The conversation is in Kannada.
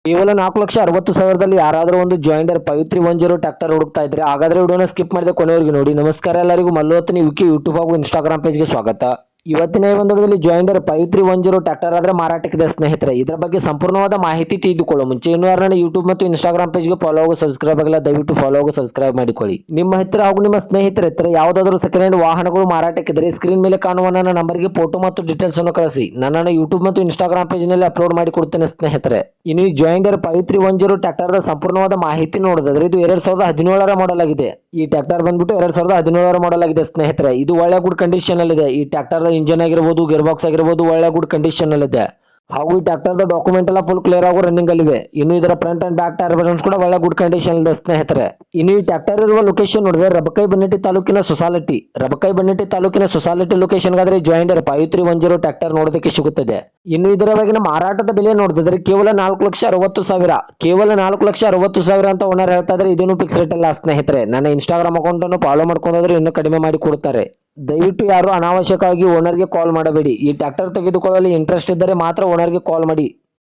ಕೇವಲ 4,60,000ದಲ್ಲಿ ಯಾರಾದರೂ ಒಂದು ಜಾಯಿಂಡರ್ ಪವಿತ್ರಿ 10 ಟ್ರ್ಯಾಕ್ಟರ್ ಹುಡುಕ್ತಾ ಇದ್ರೆ ಹಾಗಾದ್ರೆ ವಿಡಿಯೋನ ಸ್ಕಿಪ್ ಮಾಡದೆ ಕೊನೆವರೆಗೂ ನೋಡಿ. ನಮಸ್ಕಾರ ಎಲ್ಲರಿಗೂ, ಮಲ್ಲೋತ್ನಿ ವಿಕಿ ಯೂಟ್ಯೂಬ್ ಹಾಗೂ ಇನ್ಸ್ಟಾಗ್ರಾಮ್ ಪೇಜ್ಗೆ ಸ್ವಾಗತ. ಇವತ್ತಿನ ಈ ಒಂದು ವಿಡಿಯೋದಲ್ಲಿ ಜಾಯಿಂಡರ್ ಪವಿತ್ರಿ 10 ಟ್ರ್ಯಾಕ್ಟರ್ ಆದ್ರೆ ಮಾರಾಟಕ್ಕಿದೆ ಸ್ನೇಹಿತರೆ. ಇದರ ಬಗ್ಗೆ ಸಂಪೂರ್ಣವಾದ ಮಾಹಿತಿ ತಿಳಿದುಕೊಳ್ಳೋ ಮುಂಚೆ ಇನ್ನೂ ಯಾರನ್ನ ಯೂಟ್ಯೂಬ್ ಮತ್ತು ಇನ್ಸ್ಟಾಗ್ರಾಮ್ ಪೇಜ್ಗೆ ಫಾಲೋ ಹಾಗೂ ಸಬ್ಸ್ಕ್ರೈಬ್ ಆಗಿಲ್ಲ ದಯವಿಟ್ಟು ಫಾಲೋ ಹಾಗೂ ಸಬ್ಸ್ಕ್ರೈಬ್ ಮಾಡಿಕೊಳ್ಳಿ. ನಿಮ್ಮ ಹತ್ತಿರ ಹಾಗೂ ನಿಮ್ಮ ಸ್ನೇಹಿತರ ಹತ್ತಿರ ಯಾವುದಾದರೂ ಸೆಕೆಂಡ್ ಹ್ಯಾಂಡ್ ವಾಹನಗಳು ಮಾರಾಟಕ್ಕಿದ್ರೆ ಸ್ಕ್ರೀನ್ ಮೇಲೆ ಕಾಣುವ ನನ್ನ ನಂಬರ್ಗೆ ಫೋಟೋ ಮತ್ತು ಡೀಟೇಲ್ಸ್ ಅನ್ನು ಕಳಿಸಿ. ನನ್ನನ್ನು ಯೂಟ್ಯೂಬ್ ಮತ್ತು ಇನ್ಸ್ಟಾಗ್ರಾಮ್ ಪೇಜ್ ನಲ್ಲಿ ಅಪ್ಲೋಡ್ ಮಾಡಿ ಕೊಡ್ತೇನೆ ಸ್ನೇಹಿತರೆ. ಇನ್ನು ಈ ಜಾಯಿಂಡರ್ ಪವಿತ್ರಿ 10 ಟ್ರ್ಯಾಕ್ಟರ್ ಸಂಪೂರ್ಣವಾದ ಮಾಹಿತಿ ನೋಡಿದ್ರೆ ಇದು 2017ರ ಮಾಡೆಲ್ ಆಗಿದೆ. ಈ ಟ್ರ್ಯಾಕ್ಟರ್ ಬಂದ್ಬಿಟ್ಟು 2017ರ ಮಾಡೆಲ್ ಆಗಿದೆ ಸ್ನೇಹಿತರೆ. ಇದು ಒಳ್ಳೆ ಗುಡ್ ಕಂಡೀಷನ್ ಅಲ್ಲಿ ಇದೆ. ಈ ಟ್ರ್ಯಾಕ್ಟರ್ ಇಂಜಿನ್ ಆಗಿರಬಹುದು, ಗೇರ್ ಬಾಕ್ಸ್ ಆಗಿರಬಹುದು, ಒಳ್ಳೆ ಗುಡ್ ಕಂಡೀಷನ್ ಅಲ್ಲಿ ಇದೆ. ಹಾಗೂ ಈ ಟ್ರ್ಯಾಕ್ಟರ್ ಡಾಕ್ಯುಮೆಂಟ್ ಎಲ್ಲ ಫುಲ್ ಕ್ಲಿಯರ್ ಆಗೋ ರನ್ನಿಂಗ್ ಅಲ್ಲಿ ಇವೆ. ಇನ್ನು ಇದರ front and back tyre buttons ಕೂಡ ಒಳ್ಳೆ ಗುಡ್ ಕಂಡೀಷನ್ ಇದೆ ಸ್ನೇಹಿತರೆ. ಇನ್ನು ಈ ಟ್ರ್ಯಾಕ್ಟರ್ ಇರುವ ಲೊಕೇಶನ್ ನೋಡಿದ್ರೆ ರಬಕೈಬನ್ನಟ್ಟಿ ತಾಲೂಕಿನ ಸೊಸಾಲಿಟಿ ಲೊಕೇಶನ್ ಗಾದ್ರೆ ಜಾಯಿಂಡರ್ ಪವಿತ್ರಿ 10 ಟ್ರ್ಯಾಕ್ಟರ್ ನೋಡೋದಕ್ಕೆ ಸಿಗುತ್ತದೆ. ಇನ್ನು ಇದರ ಬಗೆಗಿನ ಮಾರಾಟದ ಬೆಲೆ ನೋಡಿದ್ರೆ ಕೇವಲ 4,60,000 ಕೇವಲ 4,60,000 ಅಂತ ಓನರ್ ಹೇಳ್ತಾ ಇದ್ರೆ ಇದನ್ನು ಫಿಕ್ಸ್ ರೇಟ್ ಅಲ್ಲ ಸ್ನೇಹಿತರೆ. ನನ್ನ ಇನ್ಸ್ಟಾಗ್ರಾಮ್ ಅಕೌಂಟ್ ಅನ್ನು ಫಾಲೋ ಮಾಡ್ಕೊಂಡ್ರೆ ಇನ್ನೂ ಕಡಿಮೆ ಮಾಡಿ ಕೊಡ್ತಾರೆ. ದಯವಿಟ್ಟು ಯಾರು ಅನಾವಶ್ಯಕವಾಗಿ ಓನರ್ಗೆ ಕಾಲ್ ಮಾಡಬೇಡಿ. ಈ ಟ್ರ್ಯಾಕ್ಟರ್ ತೆಗೆದುಕೊಳ್ಳಲು ಇಂಟ್ರೆಸ್ಟ್ ಇದ್ದರೆ ಮಾತ್ರ ಓನರ್ಗೆ ಕಾಲ್ ಮಾಡಿ.